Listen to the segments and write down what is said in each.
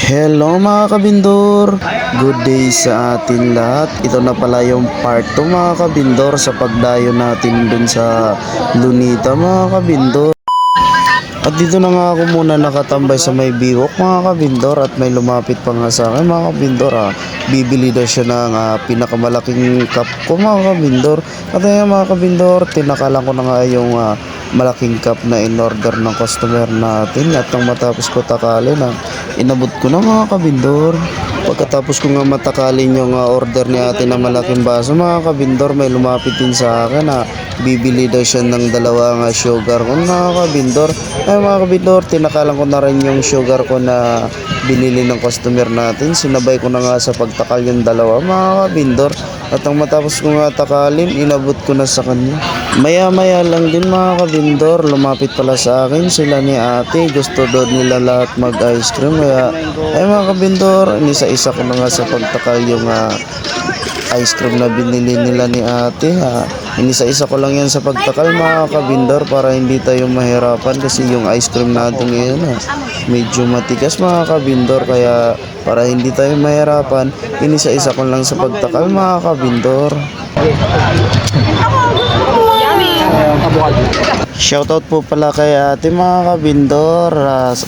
Hello mga kabindor! Good day sa atin lahat. Ito na pala yung part 2 mga kabindor sa pagdayo natin dun sa Lunita mga kabindor. At dito na nga ako muna nakatambay sa may biwok mga kabindor at may lumapit pa nga sa akin mga kabindor. Bibili daw siya ng pinakamalaking cup ko mga kabindor. At ayun mga kabindor, tinakalan ko na nga yung malaking cup na in-order ng customer natin. At nang matapos ko takalin inabot ko na mga kabindor. Pagkatapos ko nga matakalin yung order ni ate na malaking baso mga kabindor, may lumapit din sa akin bibili daw siya ng dalawang sugar ko mga kabindor. Ay mga kabindor, tinakalan ko na rin yung sugar ko na binili ng customer natin. Sinabay ko na nga sa pagtakal yung dalawa mga kabindor. At ang matapos ko nga takalin, inabot ko na sa kanya. Maya maya lang din mga kabindor, lumapit pala sa akin sila ni ate. Gusto doon nila lahat mag ice cream. Kaya ay mga kabindor, isa-isa ko na nga sa pagtakal yung ice cream na binili nila ni ate. Inisa-isa ko lang yan sa pagtakal mga kabindor para hindi tayo mahirapan kasi yung ice cream natin ngayon medyo matigas mga kabindor, kaya para hindi tayo mahirapan, inisa-isa ko lang sa pagtakal mga kabindor. Shoutout po pala kay ate mga kabindor.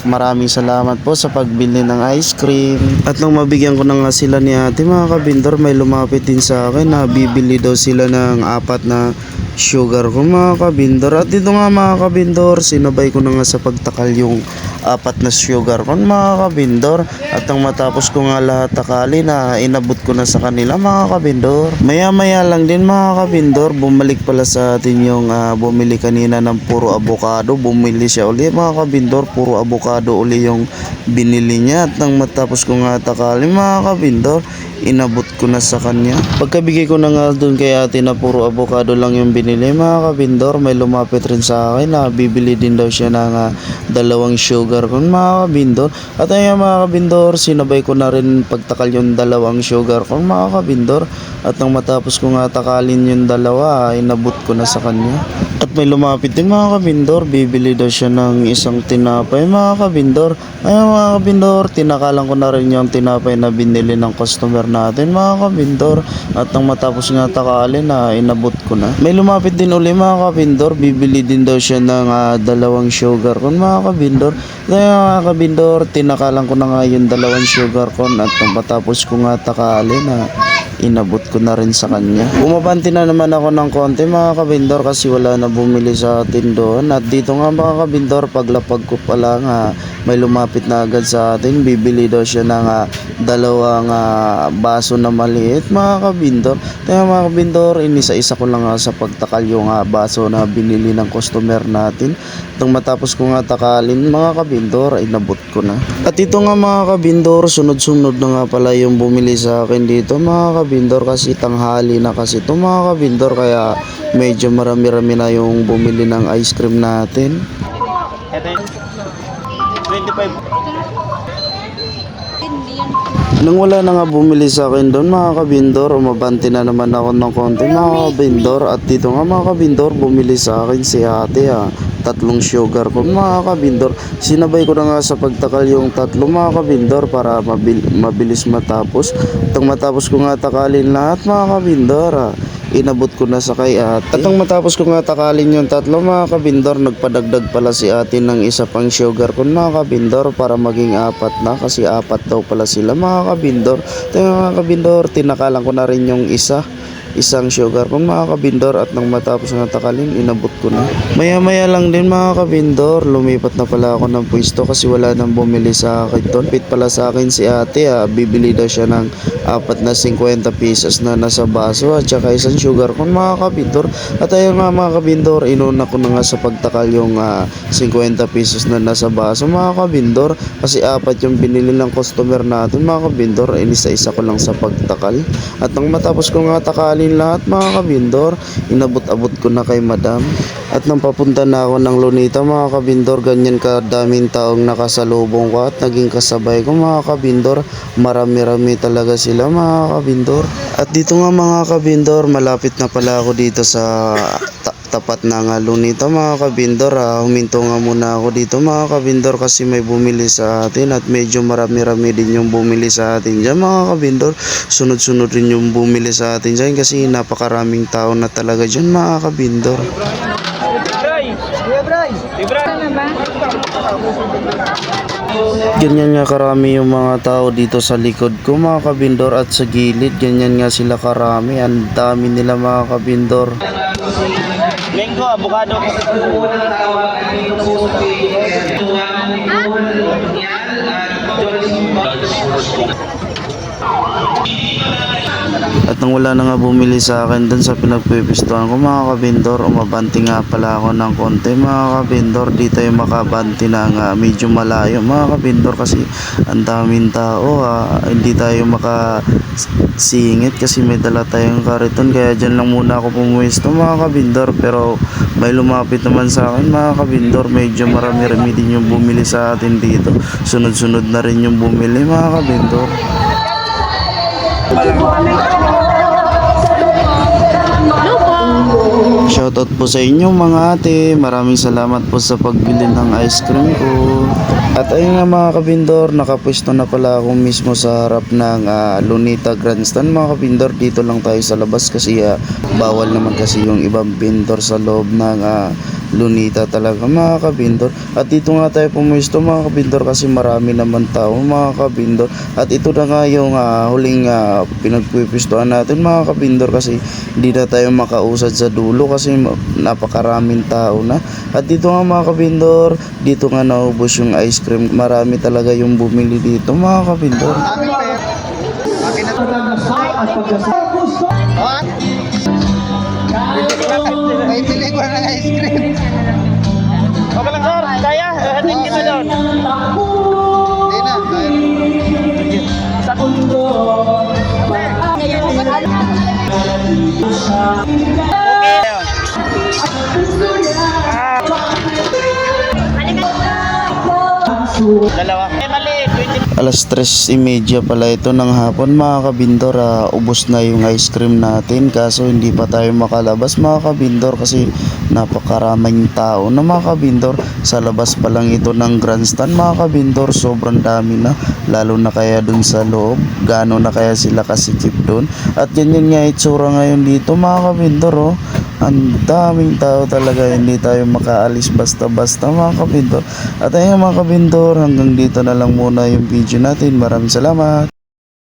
Maraming salamat po sa pagbili ng ice cream. At nang mabigyan ko na nga sila ni ate mga kabindor, may lumapit din sa akin na bibili daw sila ng 4 na sugar ko mga kabindor. At dito nga mga kabindor, sinabay ko na nga sa pagtakal yung 4 na sugar ko mga kabindor. At nang matapos ko nga lahat takali inabot ko na sa kanila mga kabindor. Maya maya lang din mga kabindor, bumalik pala sa atin yung bumili kanina ng puro avocado. Bumili siya uli mga kabindor, puro avocado uli yung binili niya. At nang matapos ko nga takali mga kabindor, inabot ko na sa kanya. Pagkabigay ko na nga dun kay ate na puro avocado lang yung binili mga kabindor, may lumapit rin sa akin na bibili din daw siya ng dalawang sugar con mga kabindor. At ayun mga kabindor, sinabay ko na rin pagtakal yung dalawang sugar con mga kabindor. At nang matapos ko nga takalin yung dalawa, inabot ko na sa kanya. At may lumapit din mga kabindor, bibili daw siya ng isang tinapay mga kabindor. Ayun mga kabindor, tinakalan ko na rin yung tinapay na binili ng customer natin mga kabindor. At nang matapos nga takalin inabot ko na. May lumapit din uli mga kabindor, bibili din daw siya ng dalawang sugar con mga kabindor. Kaya mga kabindor, tinakalan ko na nga yung dalawang sugar con. At nang matapos ko nga takalin inabot ko na rin sa kanya. Bumabanti na naman ako ng konti mga kabindor kasi wala na bumili sa atin doon. At dito nga mga kabindor, paglapag ko pa lang may lumapit na agad sa atin. Bibili daw siya ng dalawang baso na maliit mga kabindor. Kaya mga kabindor, inisa-isa ko lang sa pagtakal yung baso na binili ng customer natin. Nang matapos ko nga takalin mga kabindor, inabot ko na. At ito nga mga kabindor, sunod-sunod na nga pala yung bumili sa akin dito mga kabindor kasi tanghali na kasi ito mga kabindor, kaya medyo marami-rami na yung bumili ng ice cream natin. 25. Nang wala na nga bumili sa akin doon mga kabindor, umabanti na naman ako ng konti mga kabindor. At dito nga mga kabindor, bumili sa akin si ate 3 sugar ko mga kabindor. Sinabay ko na nga sa pagtakal yung 3 mga kabindor para mabilis matapos. At matapos ko nga takalin lahat mga kabindor, inabot ko na sa kay ate. At nang matapos ko nga takalin yung 3 mga kabindor, nagpadagdag pala si ate ng isa pang sugar ko mga kabindor para maging 4 na, kasi 4 daw pala sila mga kabindor. Kaya mga kabindor, tinakalan ko na rin yung isang sugar kung mga kabindor. At nang matapos nga takalin, inabot ko na. Maya maya lang din mga kabindor, lumipat na pala ako ng pwesto kasi wala nang bumili sa akin doon. Pit pala sa akin si ate, bibili daw siya ng 4 na 50 pesos na nasa baso at saka isang sugar kung mga kabindor. At ayun nga mga kabindor, inuna ko na nga sa pagtakal yung 50 pesos na nasa baso mga kabindor kasi 4 yung binili ng customer natin mga kabindor. Inisa-isa ko lang sa pagtakal. At nang matapos ko nga takalin lahat mga kabindor, inabot-abot ko na kay madam. At nang papunta na ako ng Lunita mga kabindor, ganyan kadaming taong nakasalubong ko at naging kasabay ko mga kabindor. Marami-rami talaga sila mga kabindor. At dito nga mga kabindor, malapit na pala ako dito sa tapat ng Lunita mga kabindor. Huminto nga muna ako dito mga kabindor kasi may bumili sa atin at medyo marami-rami din yung bumili sa atin dyan mga kabindor. Sunod-sunod rin yung bumili sa atin dyan kasi napakaraming tao na talaga dyan mga kabindor. Ganyan nga karami yung mga tao dito sa likod ko mga kabindor at sa gilid. Ganyan nga sila karami. Ang dami nila mga kabindor. Lenggo, abogado. At nang wala na nga bumili sa akin dun sa pinagpipistuhan ko mga kabindor, umabanti nga pala ako ng konti mga kabindor. Di tayo makabanti na nga medyo malayo mga kabindor kasi ang daming tao. Hindi tayo makasingit kasi may dala tayong kariton, kaya dyan lang muna ako pumuwisto mga kabindor. Pero may lumapit naman sa akin mga kabindor, medyo marami-rami din yung bumili sa atin dito. Sunod-sunod na rin yung bumili mga kabindor. Shoutout po sa inyo mga ate. Maraming salamat po sa pagbili ng ice cream ko. At ayun nga mga kabindor, nakapwesto na pala ako mismo sa harap ng Lunita Grandstand mga kabindor. Dito lang tayo sa labas kasi bawal naman kasi yung ibang vendor sa loob ng Lunita talaga mga kabindor. At dito nga tayo pumwesto mga kabindor kasi marami naman tao mga kabindor. At ito na nga yung huling pinagpipwestuhan natin mga kabindor kasi hindi na tayo makausad sa dulo kasi napakaraming tao na. At dito nga mga kabindor, dito nga naubos yung ice cream. Marami talaga yung bumili dito mga kabindor. May pili ko ng ice cream. Okay lang sir, kaya? Hatid kita doon. Hindi na, kaya. Sa kundo. Dalawa. Maliit. Alas 3:30 pala ito ng hapon mga kabindor. Ubos na yung ice cream natin kaso hindi pa tayo makalabas mga kabindor kasi napakaraming tao na mga kabindor. Sa labas pa lang ito ng grandstand mga kabindor, sobrang dami na, lalo na kaya dun sa loob, gaano na kaya sila kasikip dun. At ganyan nga itsura ngayon dito mga kabindor. Ang daming tao talaga, hindi tayo makaalis basta-basta mga kabindor. At ayun mga kabindor, hanggang dito na lang muna yung video natin. Maraming salamat.